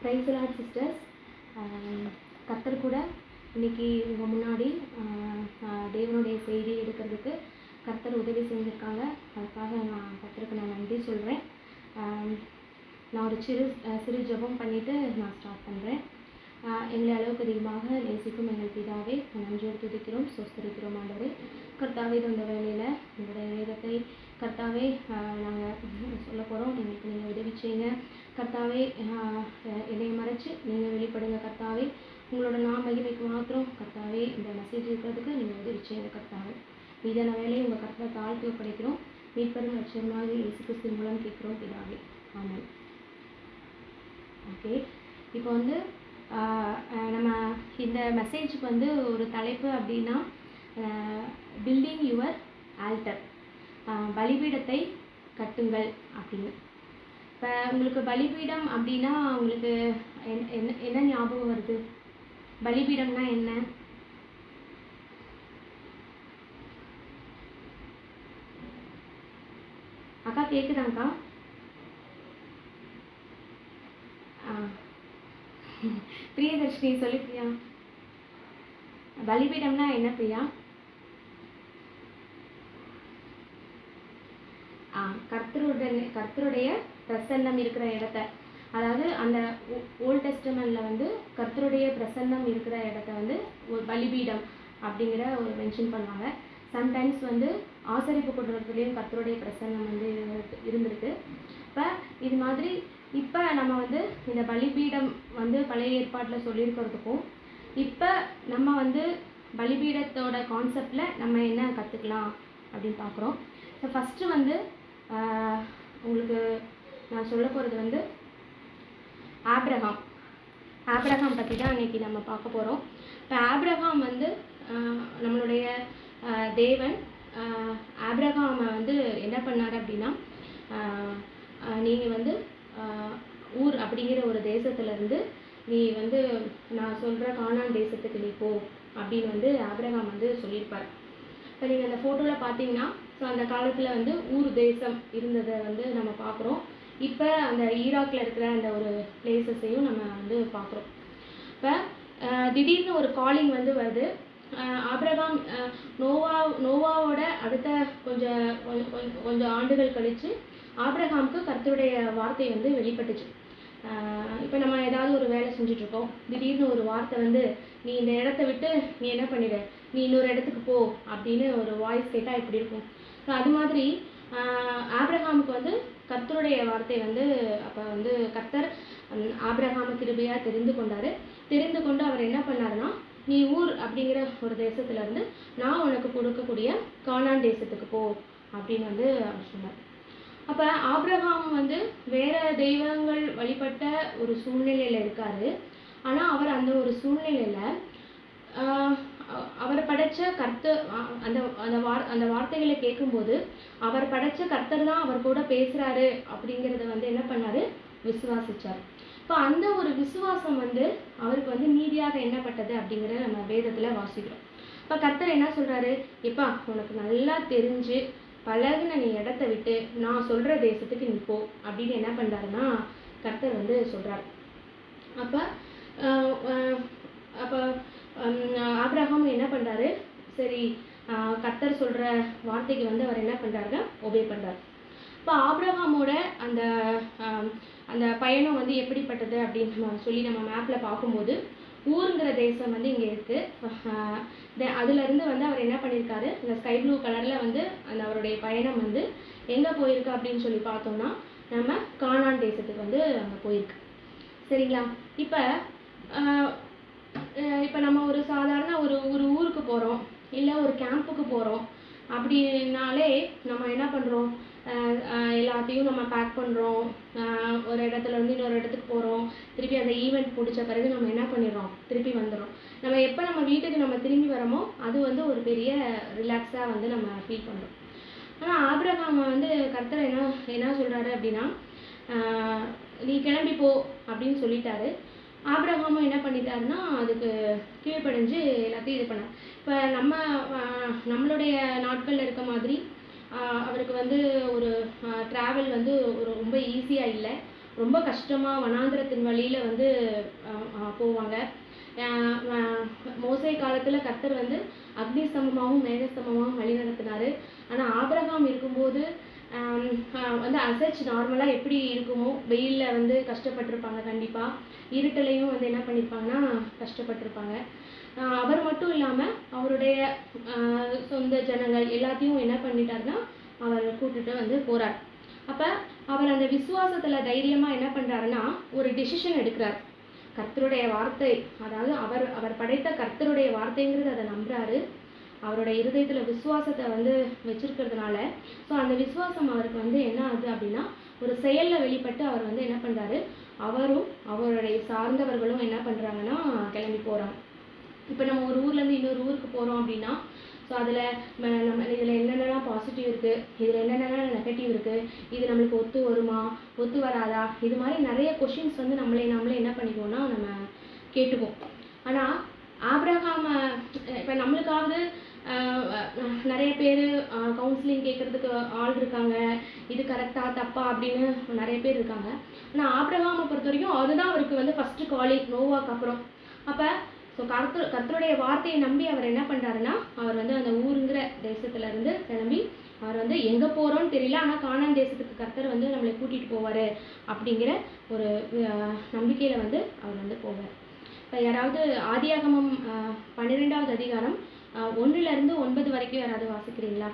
Price Lord sisters. கர்த்தர் கூட இன்றைக்கி உங்கள் முன்னாடி தேவனுடைய செய்தி எடுக்கிறதுக்கு கர்த்தர் உதவி செஞ்சுருக்காங்க. அதுக்காக நான் கர்த்தருக்கு நன்றி சொல்கிறேன். நான் ஒரு சிறு ஜெபம் பண்ணிவிட்டு நான் ஸ்டார்ட் பண்ணுறேன். எங்களை அளவுக்கு அதிகமாக நேசிக்கும் எங்கள் பிதாவே நன்றியோடு துதிக்கிறோம், சொஸ்தரிக்கிறோம். ஆண்டவரே கர்த்தாவே, இந்த வேலையில் உங்களுடைய வேதத்தை கர்த்தாவே நாங்கள் சொல்ல போகிறோம். எங்களுக்கு நீங்கள் உதவி செய்யுங்க கர்த்தாவே. என்னை மறைச்சு நீங்கள் வெளிப்படுங்க கர்த்தாவே. உங்களோட மகிமைக்கு மாத்திரம் கர்த்தாவே இந்த மெசேஜ் இருக்கிறதுக்கு நீங்கள் உதவி செய்யுங்க கர்த்தாவே. மீதான வேலையை உங்கள் கர்த்தரை தாழ்த்தி ஒப்படைக்கிறோம். மீட்பெரும் லட்சியமாக இயேசு கிறிஸ்து மூலம் கேட்குறோம் பிதாவே, ஆமென். ஓகே, இப்போ வந்து நம்ம இந்த மெசேஜுக்கு ஒரு தலைப்பு அப்படின்னா பில்டிங் யுவர் ஆல்டர், பலிபீடத்தை கட்டுங்கள் அப்படின்னு. இப்போ உங்களுக்கு பலிபீடம் அப்படின்னா உங்களுக்கு என்ன ஞாபகம் வருது? பலிபீடம்னா என்ன? அக்கா கேட்குதாங்க்கா? பிரியதர்ஷினி சொல்லி பிரியா, பலிபீடம்னா என்ன பிரியா? கர்த்தருடைய பிரசன்னம் இருக்கிற இடத்த, அதாவது அந்த ஓல்ட் டெஸ்டமெண்ட்ல கர்த்தருடைய பிரசன்னம் இருக்கிற இடத்த ஒரு பலிபீடம் அப்படிங்கிற ஒரு மென்ஷன் பண்ணுவாங்க. சம்டைம்ஸ் ஆசரிப்பு கூட்டத்துலேயும் கர்த்தருடைய பிரசன்னம் இருந்திருக்கு. இப்போ இது மாதிரி இப்போ நம்ம இந்த பலிபீடம் பழைய ஏற்பாட்டில் சொல்லியிருக்கிறதுக்கும் இப்போ நம்ம பலிபீடத்தோட கான்செப்டில் நம்ம என்ன கற்றுக்கலாம் அப்படின்னு பார்க்குறோம். ஸோ ஃபஸ்ட்டு உங்களுக்கு நான் சொல்ல போகிறது ஆப்ரஹாம் பற்றி தான் இன்றைக்கி நம்ம பார்க்க போகிறோம். இப்போ ஆப்ரஹாம் நம்மளுடைய தேவன் ஆப்ரஹாமை என்ன பண்ணார் அப்படின்னா, நீங்கள் ஊர் அப்படிங்கிற ஒரு தேசத்துலேருந்து நீ நான் சொல்கிற கானான் தேசத்துக்கு நீ போ அப்படின்னு ஆப்ரஹாம் சொல்லியிருப்பார். இப்போ நீங்கள் அந்த ஃபோட்டோவில் பார்த்தீங்கன்னா, ஸோ அந்த காலத்தில் ஊர் தேசம் இருந்ததை நம்ம பார்க்குறோம். இப்போ அந்த ஈராக்கில் இருக்கிற அந்த ஒரு பிளேசஸையும் நம்ம பார்க்குறோம். இப்போ திடீர்னு ஒரு காலிங் வருது. ஆப்ரஹாம் நோவாவோட அடுத்த கொஞ்சம் ஆண்டுகள் கழித்து ஆப்ரஹாமுக்கு கர்த்தருடைய வார்த்தை வெளிப்பட்டுச்சு. இப்போ நம்ம ஏதாவது ஒரு வேலை செஞ்சிட்ருக்கோம், திடீர்னு ஒரு வார்த்தை நீ இந்த இடத்த விட்டு நீ என்ன பண்ணிடு, நீ இன்னொரு இடத்துக்கு போ அப்படின்னு ஒரு வாய்ஸ் கேட்டால் எப்படி இருக்கும்? ஸோ அது மாதிரி ஆப்ரஹாமுக்கு கர்த்தருடைய வார்த்தை அப்போ கர்த்தர் ஆப்ரஹாமை கிருபையாக தெரிந்து கொண்டு அவர் என்ன பண்ணாருன்னா, நீ ஊர் அப்படிங்கிற ஒரு தேசத்துலேருந்து நான் உனக்கு கொடுக்கக்கூடிய கானான் தேசத்துக்கு போ அப்படின்னு அவர் சொன்னார். அப்போ ஆப்ரஹாம் வேற தெய்வங்கள் வழிபட்ட ஒரு சூழ்நிலையில் இருக்காரு. ஆனால் அவர் அந்த ஒரு சூழ்நிலையில் அவர் படைத்த கர்த்தர் அந்த வார்த்தைகளை கேட்கும்போது அவர் படைத்த கர்த்தர் தான் அவர் கூட பேசுகிறாரு அப்படிங்கிறத என்ன பண்ணார், விசுவாசித்தார். இப்போ அந்த ஒரு விசுவாசம் அவருக்கு நீதியாக எண்ணப்பட்டது அப்படிங்கிறத நம்ம வேதத்தில் வாசிக்கிறோம். இப்போ கர்த்தர் என்ன சொல்கிறாரு, எப்பா உனக்கு நல்லா தெரிஞ்சு பழகுன நீ இடத்த விட்டு நான் சொல்கிற தேசத்துக்கு நீ போ அப்படின்னு என்ன பண்ணுறாருன்னா கர்த்தர் சொல்கிறார். அப்போ ஆப்ரஹாம் என்ன பண்ணுறாரு, சரி கர்த்தர் சொல்கிற வார்த்தைக்கு அவர் என்ன பண்ணுறாருன்னா ஒபே பண்ணுறாரு. இப்போ ஆப்ரஹாமோட அந்த பயணம் எப்படிப்பட்டது அப்படின்னு சொல்லி நம்ம மேப்பில் பார்க்கும்போது ஊருங்கிற தேசம் இங்கே இருக்குது. அதுலேருந்து அவர் என்ன பண்ணியிருக்காரு, இந்த ஸ்கை ப்ளூ கலரில் அந்த அவருடைய பயணம் எங்கே போயிருக்கு அப்படின்னு சொல்லி பார்த்தோம்னா நம்ம கானான் தேசத்துக்கு அங்கே போயிருக்கு. சரிங்களா? இப்போ நம்ம ஒரு சாதாரண ஒரு ஊருக்கு போகிறோம், இல்லை ஒரு கேம்புக்கு போகிறோம் அப்படின்னாலே நம்ம என்ன பண்ணுறோம், எல்லாத்தையும் நம்ம பேக் பண்ணுறோம், ஒரு இடத்துல இன்னொரு இடத்துக்கு போகிறோம், திருப்பி அந்த ஈவெண்ட் முடித்த பிறகு நம்ம என்ன பண்ணிடுறோம், திருப்பி வந்துடுறோம். நம்ம எப்போ நம்ம வீட்டுக்கு நம்ம திரும்பி வரோமோ அது ஒரு பெரிய ரிலாக்ஸாக நம்ம ஃபீல் பண்ணுறோம். ஆனால் ஆப்ரஹாம் கர்த்தர் என்ன சொல்கிறாரு அப்படின்னா, நீ கிளம்பி போ அப்படின்னு சொல்லிட்டாரு. ஆப்ரஹாமும் என்ன பண்ணிட்டாருன்னா அதுக்கு கீழ்ப்படைஞ்சு எல்லாத்தையும் இது பண்ணார். இப்போ நம்மளுடைய நாட்களில் இருக்க மாதிரி அவருக்கு ஒரு ட்ராவல் ஒரு ரொம்ப ஈஸியாக இல்லை. ரொம்ப கஷ்டமாக வனாந்திரத்தின் வழியில் வந்து போவாங்க. மோசே காலத்தில் கர்த்தர் வந்து அக்னி ஸ்தம்பமாகவும் மேகஸ்தம்பமாகவும் வழி நடத்தினார். ஆனால் ஆபிரகாம் இருக்கும்போது வந்து அசைச்சு நார்மலாக எப்படி இருக்குமோ, வெயிலில் வந்து கஷ்டப்பட்டிருப்பாங்க, கண்டிப்பாக இருட்டலையும் வந்து என்ன பண்ணியிருப்பாங்கன்னா கஷ்டப்பட்டிருப்பாங்க. அவர் மட்டும் இல்லாமல் அவருடைய சொந்த ஜனங்கள் எல்லாத்தையும் என்ன பண்ணிட்டாருன்னா அவர் கூட்டிட்டு வந்து போகிறார். அப்போ அவர் அந்த விசுவாசத்தில் தைரியமாக என்ன பண்ணுறாருன்னா ஒரு டிசிஷன் எடுக்கிறார். கர்த்தருடைய வார்த்தை, அதாவது அவர் படைத்த கர்த்தருடைய வார்த்தைங்கிறது அதை நம்புறாரு. அவருடைய இருதயத்தில் விசுவாசத்தை வந்து வச்சிருக்கிறதுனால ஸோ அந்த விசுவாசம் அவருக்கு வந்து என்ன ஆகுது அப்படின்னா ஒரு செயலில் வெளிப்பட்டு அவர் வந்து என்ன பண்ணுறாரு, அவரும் அவருடைய சார்ந்தவர்களும் என்ன பண்ணுறாங்கன்னா கிளம்பி போகிறாங்க. இப்போ நம்ம ஒரு ஊர்லேருந்து இன்னொரு ஊருக்கு போகிறோம் அப்படின்னா ஸோ அதில் நம்ம இதில் என்னென்னலாம் பாசிட்டிவ் இருக்குது, இதில் என்னென்னலாம் நெகட்டிவ் இருக்குது, இது நம்மளுக்கு ஒத்து வருமா ஒத்து வராதா, இது மாதிரி நிறைய கொஷின்ஸ் வந்து நம்மளே என்ன பண்ணிக்குவோம்னா நம்ம கேட்டுப்போம். ஆனால் ஆபிரகாம் இப்போ நம்மளுக்காவது நிறைய பேர் கவுன்சிலிங் கேட்குறதுக்கு ஆள் இருக்காங்க, இது கரெக்டாக தப்பா அப்படின்னு நிறைய பேர் இருக்காங்க. ஆனால் ஆபிரகாமை பொறுத்த வரைக்கும் அதுதான் அவருக்கு வந்து ஃபஸ்ட்டு காலிங் நோவாக்கு அப்புறம். அப்போ ஸோ கர்த்தருடைய வார்த்தையை நம்பி அவர் என்ன பண்ணுறாருன்னா அவர் வந்து அந்த ஊருங்கிற தேசத்துலேருந்து கிளம்பி அவர் வந்து எங்கே போகிறோன்னு தெரியல, ஆனால் கானான் தேசத்துக்கு கர்த்தர் வந்து நம்மளை கூட்டிகிட்டு போவார் அப்படிங்கிற ஒரு நம்பிக்கையில் வந்து அவர் வந்து போவார். இப்போ யாராவது ஆதியாகமம் 12வது அதிகாரம் 1லிருந்து 9 வரைக்கும் யாராவது வாசிக்கிறீங்களா?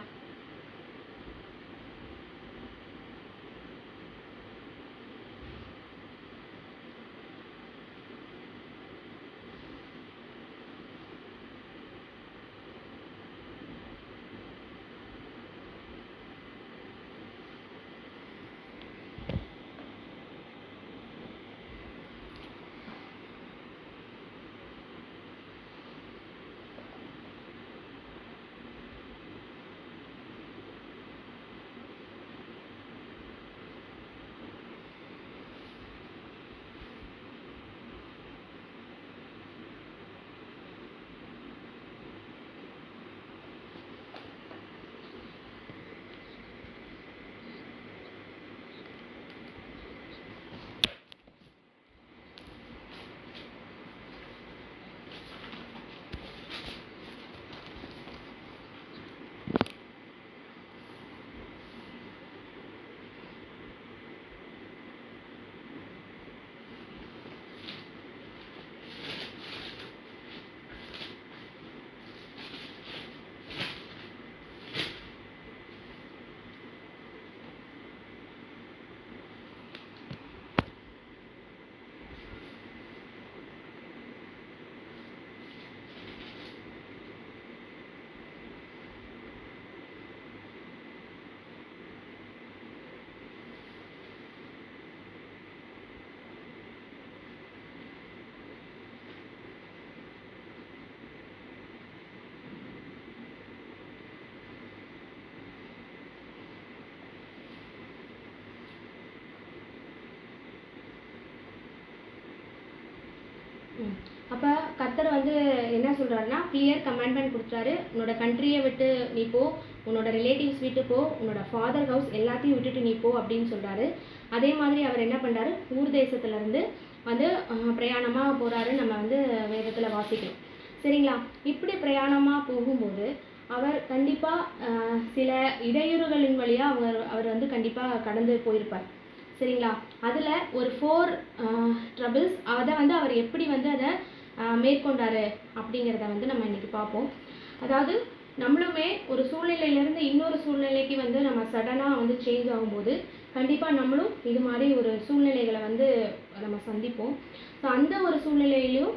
அப்போ கர்த்தர் வந்து என்ன சொல்கிறாருன்னா கிளியர் கமாண்ட்மெண்ட் கொடுத்தாரு. உன்னோட கண்ட்ரியை விட்டு நீ போ, உன்னோட ரிலேட்டிவ்ஸ் விட்டு போ, உன்னோட ஃபாதர் ஹவுஸ் எல்லாத்தையும் விட்டுட்டு நீ போ அப்படின்னு சொல்கிறாரு. அதே மாதிரி அவர் என்ன பண்ணுறாரு, ஊர் தேசத்துலேருந்து வந்து பிரயாணமாக போகிறாரு. நம்ம வந்து வேதத்தில் வாசிக்கிறோம். சரிங்களா? இப்படி பிரயாணமாக போகும்போது அவர் கண்டிப்பாக சில இடையூறுகளின் வழியாக அவர் வந்து கண்டிப்பாக கடந்து போயிருப்பார். சரிங்களா? அதில் ஒரு 4 ட்ரபிள்ஸ் அதை வந்து அவர் எப்படி வந்து அதை மேற்கொண்டாரு அப்படிங்கிறத வந்து நம்ம இன்னைக்கு பார்ப்போம். அதாவது நம்மளுமே ஒரு சூழ்நிலையிலேருந்து இன்னொரு சூழ்நிலைக்கு வந்து நம்ம சடனாக வந்து சேஞ்ச் ஆகும்போது கண்டிப்பாக நம்மளும் இது மாதிரி ஒரு சூழ்நிலைகளை வந்து நம்ம சந்திப்போம். ஸோ அந்த ஒரு சூழ்நிலையிலையும்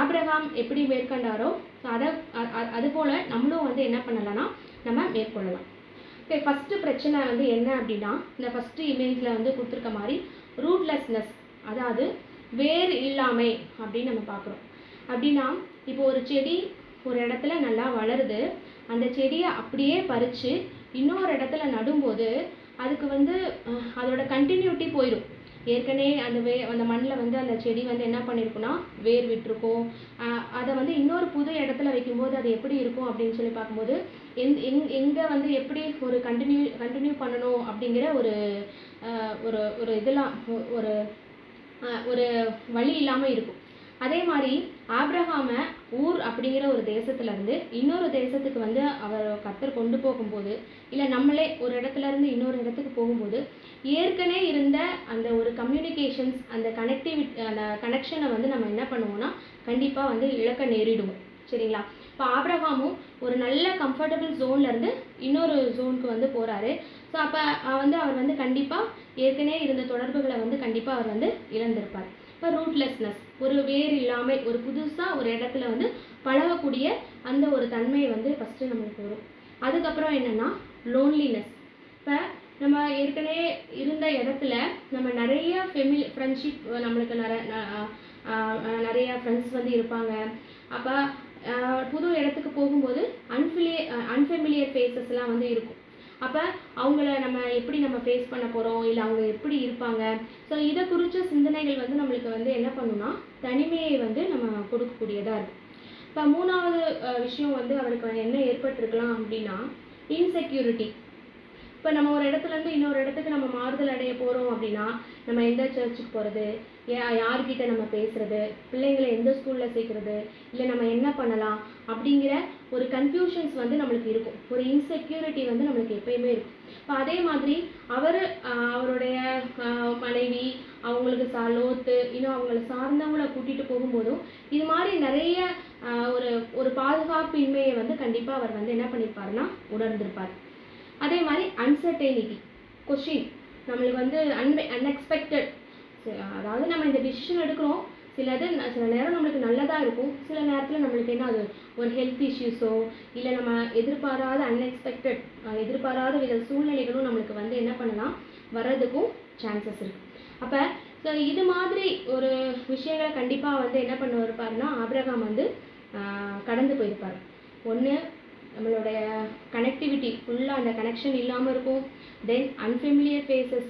ஆபிரகாம் எப்படி மேற்கொண்டாரோ ஸோ அதுபோல் நம்மளும் வந்து என்ன பண்ணலாம்னா நம்ம மேற்கொள்ளலாம். ஓகே, ஃபஸ்ட்டு பிரச்சனை வந்து என்ன அப்படின்னா இந்த ஃபஸ்ட்டு இமேஜில் வந்து கொடுத்துருக்க மாதிரி ரூட்லெஸ்னஸ், அதாவது வேர் இல்லாமை அப்படின்னு நம்ம பார்க்குறோம். அப்படின்னா இப்போ ஒரு செடி ஒரு இடத்துல நல்லா வளருது, அந்த செடியை அப்படியே பறித்து இன்னொரு இடத்துல நடும்போது அதுக்கு வந்து அதோட கண்டினியூட்டி போயிடும். ஏற்கனவே அந்த மண்ணில் வந்து அந்த செடி வந்து என்ன பண்ணியிருக்குன்னா வேர் விட்டுருக்கும். அதை வந்து இன்னொரு புது இடத்துல வைக்கும்போது அது எப்படி இருக்கும் அப்படின்னு சொல்லி பார்க்கும்போது எங்கே வந்து எப்படி ஒரு கண்டினியூ பண்ணணும் அப்படிங்கிற ஒரு ஒரு ஒரு இதெல்லாம் ஒரு ஒரு வழி இல்லாமல் இருக்கும். அதே மாதிரி ஆபிரகாமை ஊர் அப்படிங்கிற ஒரு தேசத்துலேருந்து இன்னொரு தேசத்துக்கு வந்து அவர் கர்த்தர் கொண்டு போகும்போது, இல்லை நம்மளே ஒரு இடத்துல இருந்து இன்னொரு இடத்துக்கு போகும்போது ஏற்கனவே இருந்த அந்த ஒரு கம்யூனிகேஷன்ஸ், அந்த கனெக்ஷனை வந்து நம்ம என்ன பண்ணுவோம்னா கண்டிப்பாக வந்து இழக்க நேரிடுவோம். சரிங்களா? இப்போ ஆபிரகாமும் ஒரு நல்ல கம்ஃபர்டபுள் ஜோன்லேருந்து இன்னொரு ஜோனுக்கு வந்து போகிறாரு. ஸோ அப்போ வந்து அவர் வந்து கண்டிப்பாக ஏற்கனவே இருந்த தொடர்புகளை வந்து கண்டிப்பாக அவர் வந்து இழந்திருப்பார். இப்போ ரூட்லெஸ்னஸ், ஒரு வேறு இல்லாமல் ஒரு புதுசாக ஒரு இடத்துல வந்து பழகக்கூடிய அந்த ஒரு தன்மையை வந்து ஃபஸ்ட்டு நம்மளுக்கு வரும். அதுக்கப்புறம் என்னென்னா லோன்லினஸ். இப்போ நம்ம ஏற்கனவே இருந்த இடத்துல நம்ம நிறைய ஃப்ரெண்ட்ஷிப், நம்மளுக்கு நிறைய ஃப்ரெண்ட்ஸ் வந்து இருப்பாங்க. அப்போ புது இடத்துக்கு போகும்போது அன்ஃபெமிலியர் ஃபேஸஸ்லாம் வந்து இருக்கும். அப்போ அவங்கள நம்ம எப்படி நம்ம ஃபேஸ் பண்ண போகிறோம், இல்லை அவங்க எப்படி இருப்பாங்க, ஸோ இதை குறித்த சிந்தனைகள் வந்து நம்மளுக்கு வந்து என்ன பண்ணுன்னா தனிமையை வந்து நம்ம கொடுக்கக்கூடியதாக இருக்கும். இப்போ மூணாவது விஷயம் வந்து அவருக்கு என்ன ஏற்பட்டிருக்கலாம் அப்படின்னா இன்செக்யூரிட்டி. இப்போ நம்ம ஒரு இடத்துலேருந்து இன்னொரு இடத்துக்கு நம்ம மாறுதல் அடைய போகிறோம் அப்படின்னா நம்ம எந்த சர்ச்சுக்கு போகிறது, யார்கிட்ட நம்ம பேசுகிறது, பிள்ளைங்களை எந்த ஸ்கூலில் சேர்க்குறது, இல்லை நம்ம என்ன பண்ணலாம் அப்படிங்கிற ஒரு கன்ஃபியூஷன்ஸ் வந்து நம்மளுக்கு இருக்கும். ஒரு இன்செக்யூரிட்டி வந்து நம்மளுக்கு எப்பயுமே இருக்கும். இப்போ அதே மாதிரி அவருடைய மனைவி, அவங்களுக்கு லோத்து, இன்னும் அவங்கள சார்ந்தவங்களை கூட்டிகிட்டு போகும்போதும் இது மாதிரி நிறைய ஒரு பாதுகாப்பின்மையை வந்து கண்டிப்பாக அவர் வந்து என்ன பண்ணியிருப்பாருன்னா உணர்ந்திருப்பார். அதே மாதிரி அன்சர்டெனிட்டி, கொஷின், நம்மளுக்கு வந்து அன்எக்ஸ்பெக்டட். அதாவது நம்ம இந்த டிசிஷன் எடுக்கிறோம், சில நேரம் நம்மளுக்கு நல்லதாக இருக்கும், சில நேரத்தில் நம்மளுக்கு என்ன அது ஒரு ஹெல்த் இஷ்யூஸோ, இல்லை நம்ம எதிர்பாராத வித சூழ்நிலைகளும் நம்மளுக்கு வந்து என்ன பண்ணலாம் வர்றதுக்கும் சான்சஸ் இருக்குது. அப்போ ஸோ இது மாதிரி ஒரு விஷயங்களை கண்டிப்பாக வந்து என்ன பண்ணிருப்பாருன்னா ஆபிரகாம் வந்து கடந்து போயிருப்பார். ஒன்று நம்மளுடைய கனெக்டிவிட்டி ஃபுல்லாக அந்த கனெக்ஷன் இல்லாமல் இருக்கும். தென் அன்ஃபெமிலியர் ஃபேஸஸ்,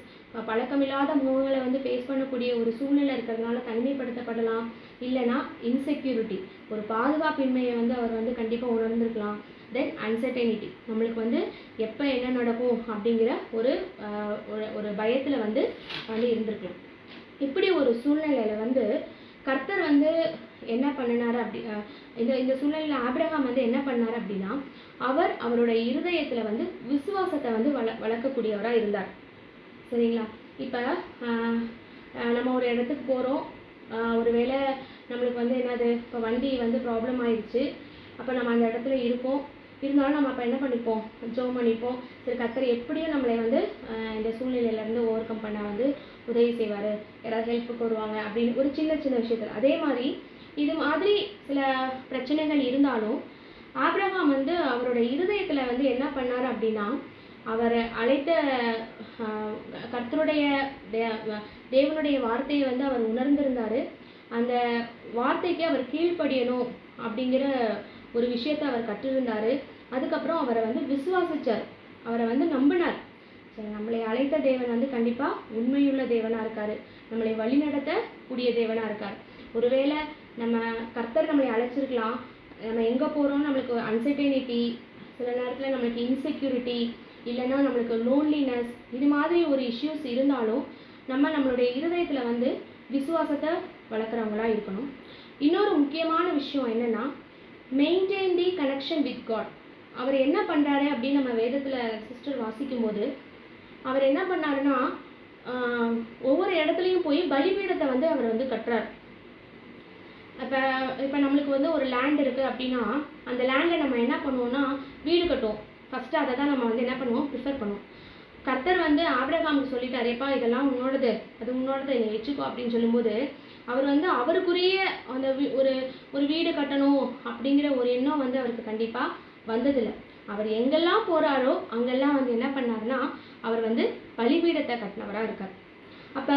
பழக்கமில்லாத முகங்களை வந்து ஃபேஸ் பண்ணக்கூடிய ஒரு சூழ்நிலை இருக்கிறதுனால தனிமைப்படுத்தப்படலாம். இல்லைனா இன்செக்யூரிட்டி, ஒரு பாதுகாப்பின்மையை வந்து அவர் வந்து கண்டிப்பாக உணர்ந்திருக்கலாம். தென் அன்சர்டெனிட்டி, நம்மளுக்கு வந்து எப்போ என்ன நடக்கும் அப்படிங்கிற ஒரு பயத்தில் வந்து இருந்திருக்கலாம். இப்படி ஒரு சூழ்நிலையில் வந்து கர்த்தர் வந்து என்ன பண்ணினார் அப்படி இந்த சூழ்நிலையில் ஆபிரகாம் வந்து என்ன பண்ணார் அப்படின்னா அவருடைய இருதயத்தில் வந்து விசுவாசத்தை வந்து வளர்க்கக்கூடியவராக இருந்தார். சரிங்களா? இப்போ நம்ம ஒரு இடத்துக்கு போகிறோம், ஒருவேளை நம்மளுக்கு வந்து என்னது இப்போ வண்டி வந்து ப்ராப்ளம் ஆயிடுச்சு. அப்போ நம்ம அந்த இடத்துல இருந்தாலும் நம்ம அப்போ என்ன பண்ணிப்போம், ஜெபம் பண்ணிப்போம். சரி, கர்த்தர் எப்படியும் நம்மளை வந்து இந்த சூழ்நிலையிலேருந்து ஓவர் கம் பண்ண வந்து உதவி செய்வார், யாராவது ஹெல்ப்புக்கு வருவாங்க அப்படின்னு ஒரு சின்ன சின்ன விஷயத்தில். அதே மாதிரி இது மாதிரி சில பிரச்சனைகள் இருந்தாலும் ஆபிரகாம் வந்து அவருடைய இருதயத்தில் வந்து என்ன பண்ணார் அப்படின்னா அவரை அழைத்த கர்த்தருடைய தேவனுடைய வார்த்தையை வந்து அவர் உணர்ந்திருந்தார். அந்த வார்த்தைக்கு அவர் கீழ்ப்படியணும் அப்படிங்கிற ஒரு விஷயத்தை அவர் கற்றிருந்தார். அதுக்கப்புறம் அவரை வந்து விசுவாசித்தார், அவரை வந்து நம்பினார். சரி, நம்மளை அழைத்த தேவன் வந்து கண்டிப்பாக உண்மையுள்ள தேவனாக இருக்கார், நம்மளை வழிநடத்தக்கூடிய தேவனாக இருக்கார். ஒருவேளை நம்ம கர்த்தர் நம்மளை அழைச்சிருக்கலாம், நம்ம எங்கே போகிறோம் நம்மளுக்கு அன்சர்டனிட்டி, சில நேரத்தில் நம்மளுக்கு இன்செக்யூரிட்டி, இல்லைன்னா நம்மளுக்கு லோன்லினஸ், இது மாதிரி ஒரு இஷ்யூஸ் இருந்தாலும் நம்மளுடைய இருதயத்தில் வந்து விசுவாசத்தை வளர்க்குறவங்களா இருக்கணும். இன்னொரு முக்கியமான விஷயம் என்னென்னா maintain the connection with God. அவர் என்ன பண்ணுறாரு அப்படின்னு நம்ம வேதத்தில் சிஸ்டர் வாசிக்கும் போது அவர் என்ன பண்ணாருன்னா ஒவ்வொரு இடத்துலையும் போய் பலிபீடத்தை வந்து அவர் வந்து கட்டுறார். இப்போ நம்மளுக்கு வந்து ஒரு லேண்ட் இருக்குது அப்படின்னா அந்த லேண்டை நம்ம என்ன பண்ணுவோம்னா வீடு கட்டுவோம். ஃபஸ்ட்டு அதை தான் நம்ம வந்து என்ன பண்ணுவோம், ப்ரிஃபர் பண்ணுவோம். கர்த்தர் வந்து ஆபிரகாமுக்கு சொல்லிட்டாரேப்பா, இதெல்லாம் உன்னோடது, அது உன்னோடது, நீ வச்சுக்கோ அப்படின்னு சொல்லும்போது அவர் வந்து அவருக்குரிய அந்த ஒரு வீடு கட்டணும் அப்படிங்கிற ஒரு எண்ணம் வந்து அவருக்கு கண்டிப்பாக வந்ததில்லை. அவர் எங்கெல்லாம் போகிறாரோ அங்கெல்லாம் வந்து என்ன பண்ணாருன்னா அவர் வந்து பலிபீடத்தை கட்டினவராக இருக்கார். அப்போ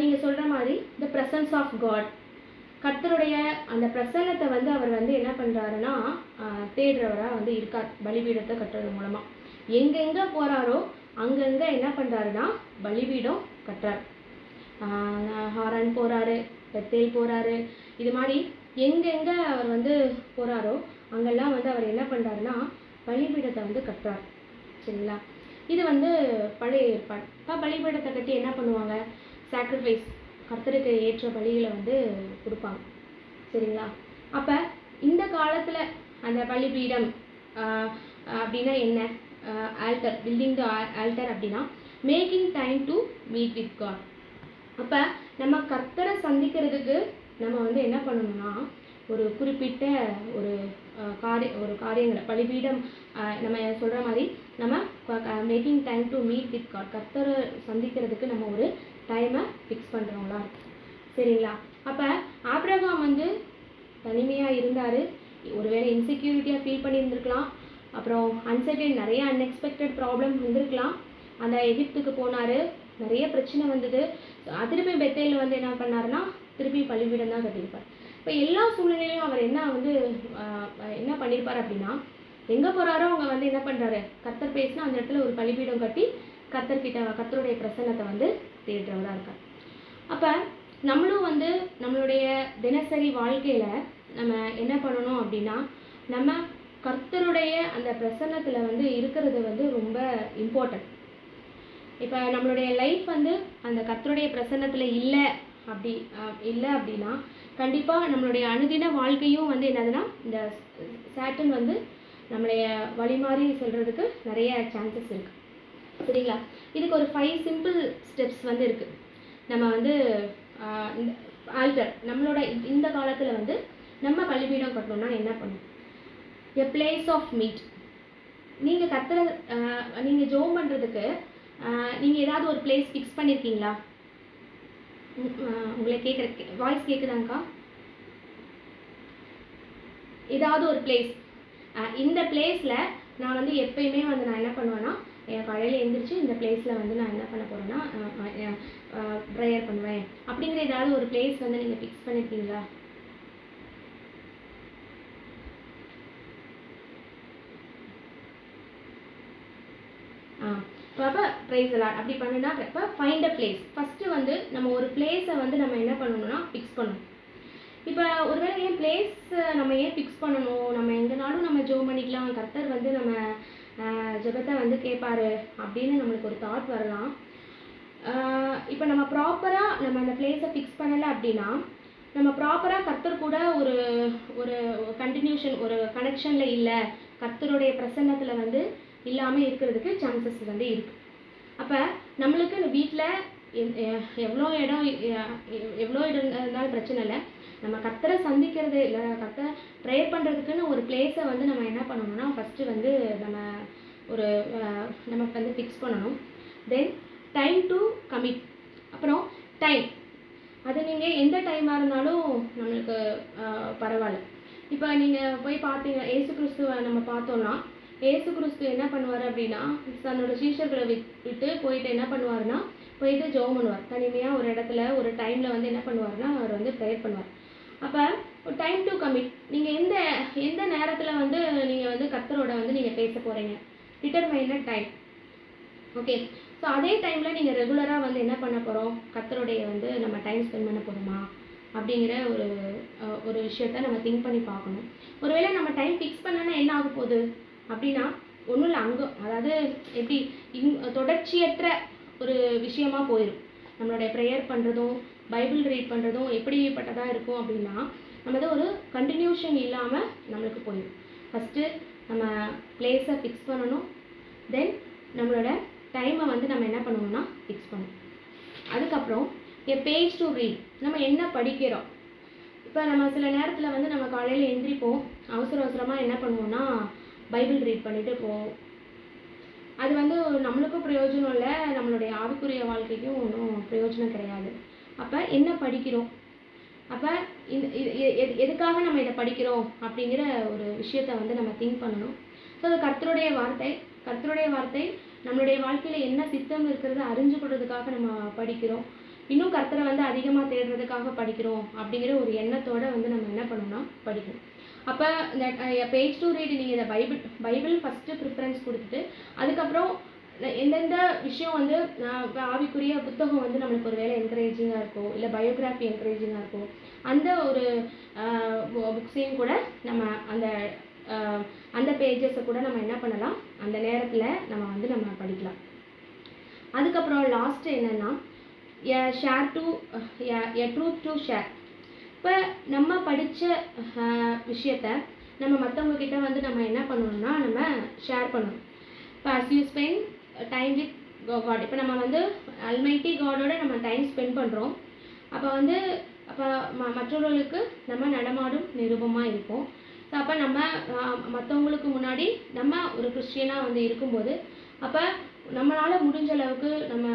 நீங்கள் சொல்கிற மாதிரி த ப்ரெசன்ஸ் ஆஃப் காட், கர்த்தருடைய அந்த பிரசன்னத்தை வந்து அவர் வந்து என்ன பண்ணுறாருன்னா தேடுறவராக வந்து இருக்கார் பலிபீடத்தை கட்டுறது மூலமாக. எங்கெங்கே போகிறாரோ அங்கங்கே என்ன பண்ணுறாருன்னா பலிபீடம் கட்டுறார். ஹாரன் போகிறாரு, பெத்தேல் போகிறாரு. இது மாதிரி எங்கெங்கே அவர் வந்து போகிறாரோ அங்கெல்லாம் வந்து அவர் என்ன பண்ணுறாருன்னா பலிபீடத்தை வந்து கட்டுறார். சரிங்களா? இது வந்து பழைய ஏற்பாடு. இப்போ பலிபீடத்தை கட்டி என்ன பண்ணுவாங்க? சாக்ரிஃபைஸ், கர்த்தருக்கு ஏற்ற பலிகளை வந்து கொடுப்பாங்க. சரிங்களா? அப்போ இந்த காலத்தில் அந்த பலிபீடம் அப்படின்னா என்ன? ஆல்டர், பில்டிங் த ஆல்டர் அப்படின்னா making time to meet with God. அப்போ நம்ம கர்த்தரை சந்திக்கிறதுக்கு நம்ம வந்து என்ன பண்ணணும்னா ஒரு குறிப்பிட்ட ஒரு காரியங்களை பலிபீடம் நம்ம சொல்கிற மாதிரி நம்ம making time to meet with God, கர்த்தரை சந்திக்கிறதுக்கு நம்ம ஒரு டைமை ஃபிக்ஸ் பண்ணுறோங்களா? சரிங்களா? அப்போ ஆபிரகாம் வந்து தனிமையாக இருந்தார். ஒருவேளை இன்செக்யூரிட்டியாக ஃபீல் பண்ணியிருந்துருக்கலாம். அப்புறம் அன்சர்டன், நிறைய அன்எக்ஸ்பெக்டட் ப்ராப்ளம் வந்திருக்கலாம். அந்த எகிப்துக்கு போனார், நிறைய பிரச்சனை வந்தது. திருப்பி பெத்தேல் வந்து என்ன பண்ணாருன்னா திருப்பி பலிபீடம் தான் கட்டியிருப்பார். இப்போ எல்லா சூழ்நிலையிலும் அவர் என்ன பண்ணியிருப்பார் அப்படின்னா எங்கே போகிறாரோ அவங்க வந்து என்ன பண்ணுறாரு, கர்த்தர் பேசினா அந்த இடத்துல ஒரு பலிபீடம் கட்டி கர்த்தருடைய பிரசன்னத்தை வந்து தேடுறவராக இருக்கார். அப்போ நம்மளும் வந்து நம்மளுடைய தினசரி வாழ்க்கையில் நம்ம என்ன பண்ணணும் அப்படின்னா நம்ம கர்த்தருடைய அந்த பிரசன்னத்தில் வந்து இருக்கிறது வந்து ரொம்ப இம்பார்ட்டன்ட். இப்போ நம்மளுடைய லைஃப் வந்து அந்த கர்த்தருடைய பிரசன்னத்தில் இல்லை அப்படின்னா கண்டிப்பாக நம்மளுடைய அனுதின வாழ்க்கையும் வந்து என்னதுன்னா இந்த சாட்டன் வந்து நம்மளைய வழிமாறி செல்றதுக்கு நிறைய சான்சஸ் இருக்குது. சரிங்களா? இதுக்கு ஒரு 5 சிம்பிள் ஸ்டெப்ஸ் வந்து இருக்குது. நம்ம வந்து இந்த ஆல்டர் நம்மளோட இந்த காலத்தில் வந்து நம்ம பலிபீடம் கட்டணும்னா என்ன பண்ணணும்? A place of meet. நீங்கள் கர்த்தரை நீங்கள் ஜெபம் பண்ணுறதுக்கு நீங்கள் ஏதாவது ஒரு பிளேஸ் ஃபிக்ஸ் பண்ணியிருக்கீங்களா? உங்களை கேட்குற வாய்ஸ் கேட்குதாங்க்கா? ஏதாவது ஒரு பிளேஸ், இந்த பிளேஸில் நான் வந்து எப்பயுமே வந்து நான் என்ன பண்ணுவேன்னா என் காலையில் எழுந்திரிச்சு இந்த பிளேஸில் வந்து நான் என்ன பண்ண போகிறேன்னா ப்ரேயர் பண்ணுவேன் அப்படிங்கிற ஏதாவது ஒரு பிளேஸ் வந்து நீங்கள் ஃபிக்ஸ் பண்ணியிருக்கீங்களா? அப்போ ப்ரைஸ் எல்லாம் அப்படி பண்ணுனா இப்போ ஃபைண்ட் அ பிளேஸ். ஃபஸ்ட்டு வந்து நம்ம ஒரு பிளேஸை வந்து நம்ம என்ன பண்ணணும்னா ஃபிக்ஸ் பண்ணணும். இப்போ ஒருவேளை ஏன் பிளேஸ் நம்ம ஏன் ஃபிக்ஸ் பண்ணணும்? நம்ம எங்கேனாலும் நம்ம ஜெபம் பண்ணிக்கலாம், கர்த்தர் வந்து நம்ம ஜெபத்தை வந்து கேட்பாரு அப்படின்னு நம்மளுக்கு ஒரு தாட் வரலாம். இப்போ நம்ம ப்ராப்பராக நம்ம அந்த பிளேஸை ஃபிக்ஸ் பண்ணலை அப்படின்னா நம்ம ப்ராப்பராக கர்த்தர் கூட ஒரு ஒரு கண்டினியூஷன், ஒரு கனெக்ஷனில் இல்லை, கர்த்தருடைய பிரசன்னத்தில் வந்து இல்லாமல் இருக்கிறதுக்கு சான்சஸ் வந்து இருக்குது. அப்போ நம்மளுக்கு இந்த வீட்டில் எவ்வளோ இடம் இருந்தாலும் பிரச்சனை இல்லை. நம்ம கர்த்தரை சந்திக்கிறது இல்லை, கர்த்தரை ப்ரேயர் பண்ணுறதுக்குன்னு ஒரு பிளேஸை வந்து நம்ம என்ன பண்ணணும்னா ஃபஸ்ட்டு வந்து நம்ம வந்து ஃபிக்ஸ் பண்ணணும். தென் டைம் டு கமிட். அப்புறம் டைம், அது நீங்கள் எந்த டைமாக இருந்தாலும் நம்மளுக்கு பரவாயில்ல. இப்போ நீங்கள் போய் பார்த்தீங்க, ஏசு கிறிஸ்துவை நம்ம பார்த்தோன்னா ஏசு கிறிஸ்து என்ன பண்ணுவார் அப்படின்னா தன்னோட சீஷர்களை விட்டு போயிட்டு என்ன பண்ணுவார்னா போயிட்டு ஜெபம் பண்ணுவார். தனிமையாக ஒரு இடத்துல ஒரு டைமில் வந்து என்ன பண்ணுவார்னா அவர் வந்து ப்ரேயர் பண்ணுவார். அப்போ ஒரு டைம் டு கமிட். நீங்கள் எந்த நேரத்தில் வந்து நீங்கள் வந்து கர்த்தரோட வந்து நீங்கள் பேச போகிறீங்க, டிட்டர்மைன்ட் டைம். ஓகே, ஸோ அதே டைமில் நீங்கள் ரெகுலராக வந்து என்ன பண்ண போகிறோம், கர்த்தருடைய வந்து நம்ம டைம் ஸ்பெண்ட் பண்ண போகிறோமா அப்படிங்கிற ஒரு விஷயத்த நம்ம திங்க் பண்ணி பார்க்கணும். ஒருவேளை நம்ம டைம் ஃபிக்ஸ் பண்ணனா என்ன ஆக போகுது அப்படின்னா ஒன்றும் இல்லை, அதாவது எப்படி தொடர்ச்சியற்ற ஒரு விஷயமா போயிடும். நம்மளுடைய ப்ரேயர் பண்ணுறதும் பைபிள் ரீட் பண்ணுறதும் எப்படிப்பட்டதாக இருக்கும் அப்படின்னா நம்ம வந்து ஒரு கண்டினியூஷன் இல்லாமல் நம்மளுக்கு போயிடும். ஃபஸ்ட்டு நம்ம பிளேஸை ஃபிக்ஸ் பண்ணணும். தென் நம்மளோட டைமை வந்து நம்ம என்ன பண்ணணும்னா ஃபிக்ஸ் பண்ணணும். அதுக்கப்புறம் எ பேஜ் டு ரீட். நம்ம என்ன படிக்கிறோம். இப்போ நம்ம சில நேரத்தில் வந்து நம்ம காலையில் எழுந்திரிப்போம், அவசரமாக என்ன பண்ணுவோம்னா பைபிள் ரீட் பண்ணிட்டு போவோம். அது வந்து நம்மளுக்கும் பிரயோஜனம் இல்லை, நம்மளுடைய ஆவிக்குரிய வாழ்க்கைக்கும் ஒன்றும் பிரயோஜனம் கிடையாது. அப்போ என்ன படிக்கிறோம், அப்போ எதுக்காக நம்ம இதை படிக்கிறோம் அப்படிங்கிற ஒரு விஷயத்தை வந்து நம்ம திங்க் பண்ணணும். ஸோ அது கர்த்தருடைய வார்த்தை நம்மளுடைய வாழ்க்கையில் என்ன சித்தம் இருக்கிறது அறிஞ்சுக்கிறதுக்காக நம்ம படிக்கிறோம். இன்னும் கர்த்தரை வந்து அதிகமாக தேடுறதுக்காக படிக்கிறோம் அப்படிங்கிற ஒரு எண்ணத்தோடு வந்து நம்ம என்ன பண்ணணும்னா படிக்கணும். அப்போ இந்த பேஜ் டு ரீட் நீங்கள் இதை பைபிள் ஃபஸ்ட்டு ப்ரிஃபரன்ஸ் கொடுத்துட்டு அதுக்கப்புறம் எந்தெந்த விஷயம் வந்து ஆவிக்குரிய புத்தகம் வந்து நம்மளுக்கு ஒரு வேலை என்கரேஜிங்காக இருக்கும், இல்லை பயோகிராஃபி என்கரேஜிங்காக இருக்கும், அந்த ஒரு புக்ஸையும் கூட நம்ம அந்த அந்த பேஜஸை கூட நம்ம என்ன பண்ணலாம், அந்த நேரத்தில் நம்ம படிக்கலாம். அதுக்கப்புறம் லாஸ்ட் என்னென்னா ட்ரூத் டு ஷேர். இப்போ நம்ம படித்த விஷயத்த நம்ம மற்றவங்கக்கிட்ட வந்து நம்ம என்ன பண்ணணும்னா நம்ம ஷேர் பண்ணணும். இப்போ as you spend time with God, இப்போ நம்ம வந்து அல்மைட்டி காடோட நம்ம டைம் ஸ்பெண்ட் பண்ணுறோம். அப்போ மற்றவர்களுக்கு நம்ம நடமாடும் நிரூபமாக இருப்போம். ஸோ அப்போ நம்ம மற்றவங்களுக்கு முன்னாடி நம்ம ஒரு கிறிஸ்டியனாக வந்து இருக்கும்போது அப்போ நம்மளால் முடிஞ்ச அளவுக்கு நம்ம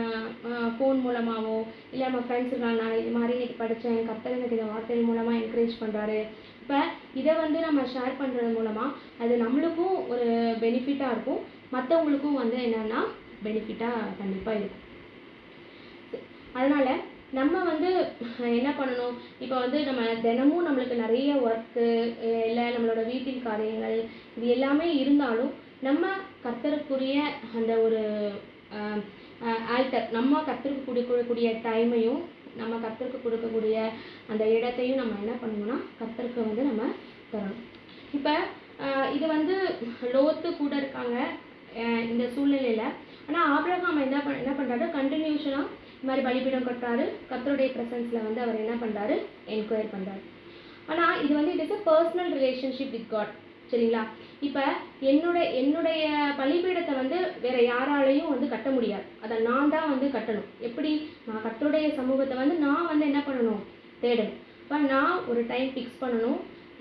ஃபோன் மூலமாகவோ இல்லை நம்ம ஃப்ரெண்ட்ஸ் இருக்காங்க, நான் இது மாதிரி இன்னைக்கு படித்தேன், கர்த்தர் எனக்கு இதை வார்த்தை மூலமாக என்கரேஜ் பண்ணுறாரு, இப்போ இதை வந்து நம்ம ஷேர் பண்ணுறது மூலமாக அது நம்மளுக்கும் ஒரு பெனிஃபிட்டாக இருக்கும், மற்றவங்களுக்கும் வந்து என்னென்னா பெனிஃபிட்டாக கண்டிப்பாக இருக்கும். அதனால் நம்ம வந்து என்ன பண்ணணும், இப்போ வந்து நம்ம தினமும் நம்மளுக்கு நிறைய ஒர்க்கு இல்லை நம்மளோட வீட்டின் காரியங்கள் இது எல்லாமே இருந்தாலும் நம்ம கர்த்தருக்குரிய அந்த ஒரு ஆல்டர், நம்ம கர்த்தருக்கு கொடுக்கக்கூடிய டைமையும் நம்ம கர்த்தருக்கு கொடுக்கக்கூடிய அந்த இடத்தையும் நம்ம என்ன பண்ணணும்னா கர்த்தருக்கு வந்து நம்ம தரணும். இப்போ இது வந்து லோத்து கூட இருக்காங்க இந்த சூழ்நிலையில். ஆனால் ஆபிரகாம் என்ன பண்ணுறாரு, கண்டினியூஷனாக இந்த மாதிரி பலிபீடம் கட்டுறாரு, கர்த்தருடைய ப்ரெசன்ஸில் வந்து அவர் என்ன பண்ணுறாரு, என்கொயர் பண்ணுறாரு. ஆனால் இது வந்து it is a personal relationship with God, சரிங்களா? இப்போ என்னுடைய பலிபீடத்தை வந்து வேறு யாராலையும் வந்து கட்ட முடியாது, அதை நான் தான் வந்து கட்டணும். எப்படி, நான் கர்த்தருடைய சமூகத்தை வந்து நான் வந்து என்ன பண்ணணும், தேடணும். இப்போ நான் ஒரு டைம் ஃபிக்ஸ் பண்ணணும்,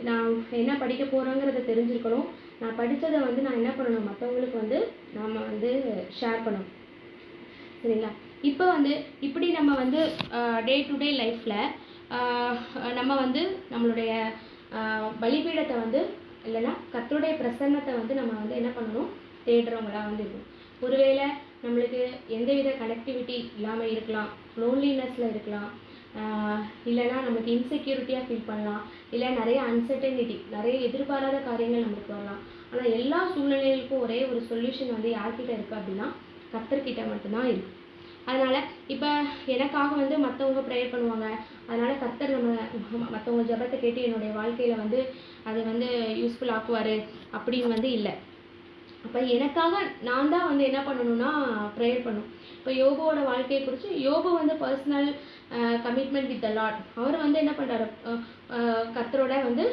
நான் என்ன படிக்க போகிறேங்கிறத தெரிஞ்சுருக்கணும், நான் படித்ததை வந்து நான் என்ன பண்ணணும், மற்றவங்களுக்கு வந்து நாம் வந்து ஷேர் பண்ணணும், சரிங்களா? இப்போ வந்து இப்படி நம்ம வந்து டே டு டே லைஃப்பில் நம்ம வந்து நம்மளுடைய பலிபீடத்தை வந்து இல்லைன்னா கர்த்தருடைய பிரசன்னத்தை வந்து நம்ம வந்து என்ன பண்ணணும், தேடுறவங்களா வந்து இருக்கணும். ஒருவேளை நம்மளுக்கு எந்தவித கனெக்டிவிட்டி இல்லாமல் இருக்கலாம், லோன்லினஸில் இருக்கலாம், இல்லைனா நமக்கு இன்செக்யூரிட்டியாக ஃபீல் பண்ணலாம், இல்லை நிறைய அன்சர்டனிட்டி, நிறைய எதிர்பாராத காரியங்கள் நம்மளுக்கு வரலாம். ஆனால் எல்லா சூழ்நிலைகளுக்கும் ஒரே ஒரு சொல்யூஷன் வந்து யார்கிட்ட இருக்குது அப்படின்னா கர்த்தர்கிட்ட மட்டும்தான் இருக்குது. அதனால் இப்போ எனக்காக வந்து மற்றவங்க ப்ரேயர் பண்ணுவாங்க, அதனால் கர்த்தர் நம்ம மற்றவங்க ஜெபத்தை கேட்டு என்னுடைய வாழ்க்கையில் வந்து அதை வந்து யூஸ்ஃபுல் ஆக்குவார் அப்படின்னு வந்து இல்லை. அப்போ எனக்காக நான் தான் வந்து என்ன பண்ணணும்னா ப்ரேயர் பண்ணணும். இப்போ யோபுவோட வாழ்க்கையை குறித்து யோபு வந்து personal commitment with the Lord, அவர் வந்து என்ன பண்ணுறாரு, கர்த்தரோட வந்து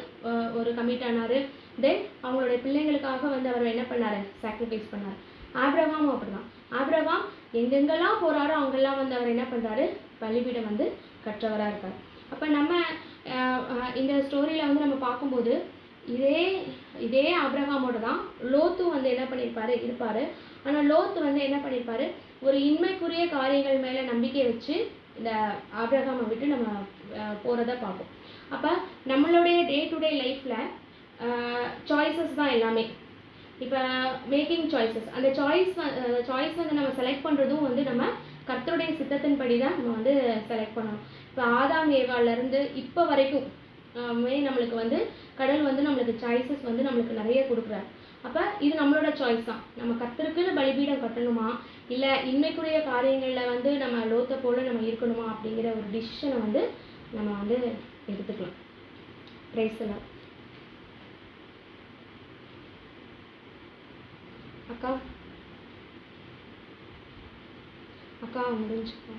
ஒரு கமிட் ஆனார். தென் அவங்களுடைய பிள்ளைங்களுக்காக வந்து அவர் என்ன பண்ணார், சாக்ரிஃபைஸ் பண்ணார். ஆபிரகாமும் அப்படிதான். ஆபிரகாம் எங்கெங்கெல்லாம் போகிறாரோ அங்கெல்லாம் வந்து அவர் என்ன பண்ணுறாரு, பலிபீடம் வந்து கற்றவராக இருக்கார். அப்போ நம்ம இந்த ஸ்டோரியில் வந்து நம்ம பார்க்கும்போது இதே ஆபிரகாமோட தான் லோத்தும் வந்து என்ன இருப்பார். ஆனால் லோத்து வந்து என்ன பண்ணியிருப்பார், ஒரு இன்மைக்குரிய காரியங்கள் மேலே நம்பிக்கை வச்சு இந்த ஆபிரகாமை விட்டு நம்ம போகிறத பார்ப்போம். அப்போ நம்மளுடைய டே டு டே லைஃப்பில் சாய்ஸஸ் தான் எல்லாமே. இப்போ மேக்கிங் சாய்ஸஸ், அந்த சாய்ஸ் வந்து நம்ம செலக்ட் பண்ணுறதும் வந்து நம்ம கர்த்தருடைய சித்தத்தின்படி தான் நம்ம வந்து செலக்ட் பண்ணணும். இப்போ ஆதாம் ஏவாலேருந்து இப்போ வரைக்கும் நம்மளுக்கு வந்து கடவுள் வந்து நம்மளுக்கு சாய்ஸஸ் வந்து நம்மளுக்கு நிறைய கொடுக்குறாரு. அப்போ இது நம்மளோட சாய்ஸ் தான். நம்ம கர்த்தருக்குன்னு பலிபீடம் கட்டணுமா, இல்லை இன்மைக்குரிய காரியங்களில் வந்து நம்ம லோத்தை போல் நம்ம இருக்கணுமா அப்படிங்கிற ஒரு டிசிஷனை வந்து நம்ம வந்து எடுத்துக்கலாம். Praise the Lord. அக்கா முடிஞ்சுக்கா.